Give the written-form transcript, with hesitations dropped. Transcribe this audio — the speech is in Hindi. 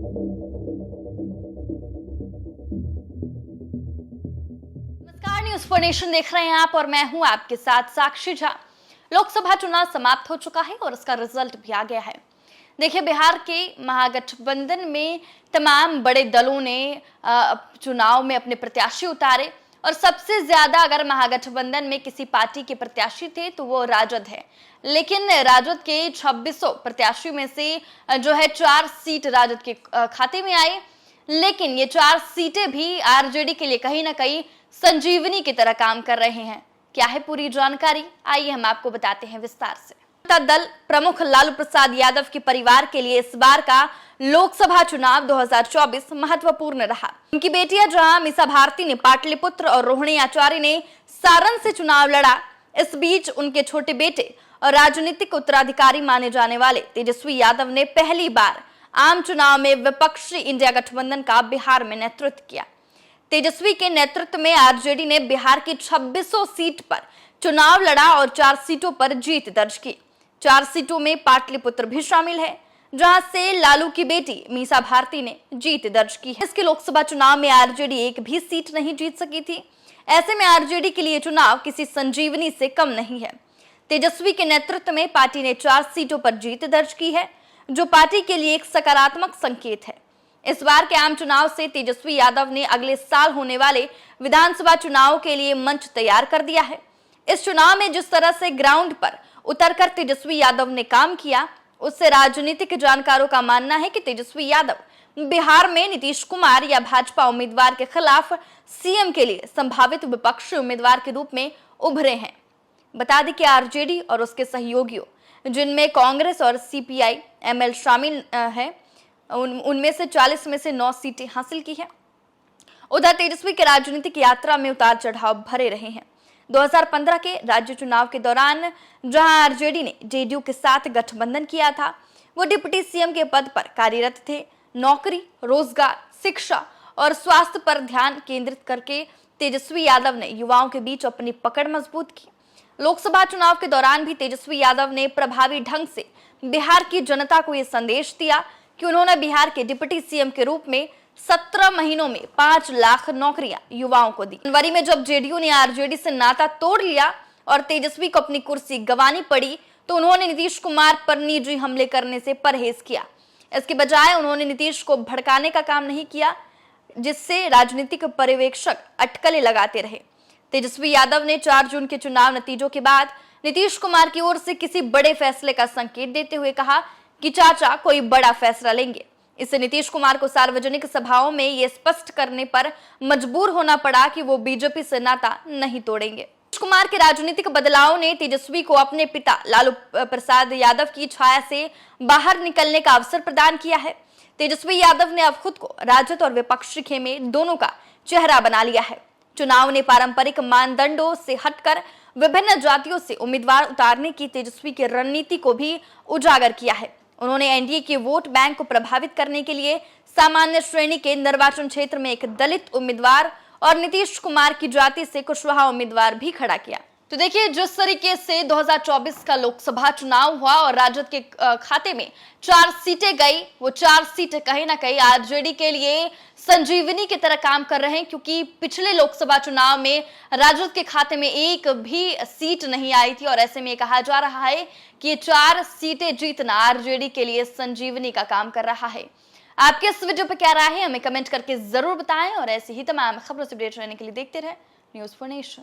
नमस्कार, न्यूज फॉर नेशन देख रहे हैं आप और मैं हूं आपके साथ साक्षी झा। लोकसभा चुनाव समाप्त हो चुका है और उसका रिजल्ट भी आ गया है। देखिए, बिहार के महागठबंधन में तमाम बड़े दलों ने चुनाव में अपने प्रत्याशी उतारे और सबसे ज्यादा अगर महागठबंधन में किसी पार्टी के प्रत्याशी थे तो वो राजद है। लेकिन राजद के 2600 प्रत्याशियों में से जो है 4 सीट राजद के खाते में आई। लेकिन ये 4 सीटें भी आरजेडी के लिए कहीं ना कहीं संजीवनी की तरह काम कर रहे हैं। क्या है पूरी जानकारी, आइए हम आपको बताते हैं विस्तार से। जनता दल प्रमुख लालू प्रसाद यादव के परिवार के लिए इस बार का लोकसभा चुनाव 2024 महत्वपूर्ण रहा। उनकी बेटियां जहां मीसा भारती ने पाटलिपुत्र और रोहिणी आचार्य ने सारण से चुनाव लड़ा, इस बीच उनके छोटे बेटे और राजनीतिक उत्तराधिकारी माने जाने वाले तेजस्वी यादव ने पहली बार आम चुनाव में विपक्षी इंडिया गठबंधन का बिहार में नेतृत्व किया। तेजस्वी के नेतृत्व में आरजेडी ने बिहार की 2600 सीट पर चुनाव लड़ा और 4 सीटों पर जीत दर्ज की। 4 सीटों में पाटलिपुत्र भी शामिल है, जहां से लालू की बेटी मीसा भारती ने जीत दर्ज की है। इसके लोकसभा चुनाव में आरजेडी एक भी सीट नहीं जीत सकी थी। ऐसे में आरजेडी के लिए चुनाव किसी संजीवनी से कम नहीं है। तेजस्वी के नेतृत्व में पार्टी ने 4 सीटों पर जीत दर्ज की है, जो पार्टी के लिए एक सकारात्मक संकेत है। इस बार के आम चुनाव से तेजस्वी यादव ने अगले साल होने वाले विधानसभा चुनाव के लिए मंच तैयार कर दिया है। इस चुनाव में जिस तरह से ग्राउंड पर उतरकर तेजस्वी यादव ने काम किया, उससे राजनीतिक जानकारों का मानना है कि तेजस्वी यादव बिहार में नीतीश कुमार या भाजपा उम्मीदवार के खिलाफ सीएम के लिए संभावित विपक्षी उम्मीदवार के रूप में उभरे हैं। बता दें कि आरजेडी और उसके सहयोगियों, जिनमें कांग्रेस और सीपीआई एमएल शामिल है, उनमें से 40 में से 9 सीटें हासिल की हैं। उधर तेजस्वी के राजनीतिक यात्रा में उतार चढ़ाव भरे रहे हैं। 2015 के राज्य चुनाव के दौरान जहां आरजेडी ने जेडीयू के साथ गठबंधन किया था, वो डिप्टी सीएम के पद पर कार्यरत थे। नौकरी, रोजगार, शिक्षा और स्वास्थ्य पर ध्यान केंद्रित करके तेजस्वी यादव ने युवाओं के बीच अपनी पकड़ मजबूत की। लोकसभा चुनाव के दौरान भी तेजस्वी यादव ने प्रभावी ढंग से बिहार की जनता को यह संदेश दिया कि उन्होंने बिहार के डिप्टी सीएम के रूप में 17 महीनों में 5 लाख नौकरियां युवाओं को दी। जनवरी में जब जेडीयू ने आरजेडी से नाता तोड़ लिया और तेजस्वी को अपनी कुर्सी गंवानी पड़ी, तो उन्होंने नीतीश कुमार पर निजी हमले करने से परहेज किया। इसके बजाय उन्होंने नीतीश को भड़काने का काम नहीं किया, जिससे राजनीतिक पर्यवेक्षक अटकलें लगाते रहे। तेजस्वी यादव ने 4 जून के चुनाव नतीजों के बाद नीतीश कुमार की ओर से किसी बड़े फैसले का संकेत देते हुए कहा कि चाचा कोई बड़ा फैसला लेंगे। इससे नीतीश कुमार को सार्वजनिक सभाओं में यह स्पष्ट करने पर मजबूर होना पड़ा कि वो बीजेपी से नाता नहीं तोड़ेंगे। नीतीश कुमार के राजनीतिक बदलाव ने तेजस्वी को अपने पिता लालू प्रसाद यादव की छाया से बाहर निकलने का अवसर प्रदान किया है। तेजस्वी यादव ने अब खुद को राजद और विपक्षी खेमे दोनों का चेहरा बना लिया है। चुनाव ने पारंपरिक मानदंडों से हटकर विभिन्न जातियों से उम्मीदवार उतारने की तेजस्वी की रणनीति को भी उजागर किया है। उन्होंने एनडीए के वोट बैंक को प्रभावित करने के लिए सामान्य श्रेणी के निर्वाचन क्षेत्र में एक दलित उम्मीदवार और नीतीश कुमार की जाति से कुशवाहा उम्मीदवार भी खड़ा किया। तो देखिए, जिस तरीके से 2024 का लोकसभा चुनाव हुआ और राजद के खाते में 4 सीटें गई, वो 4 सीटें कहीं ना कहीं आरजेडी के लिए संजीवनी की तरह काम कर रहे हैं, क्योंकि पिछले लोकसभा चुनाव में राजद के खाते में एक भी सीट नहीं आई थी और ऐसे में कहा जा रहा है कि ये 4 सीटें जीतना आरजेडी के लिए संजीवनी का काम कर रहा है। आपके इस वीडियो पर क्या राय है, हमें कमेंट करके जरूर बताएं और ऐसी ही तमाम खबरों से अपडेट रहने के लिए देखते रहे न्यूज फॉर नेशन।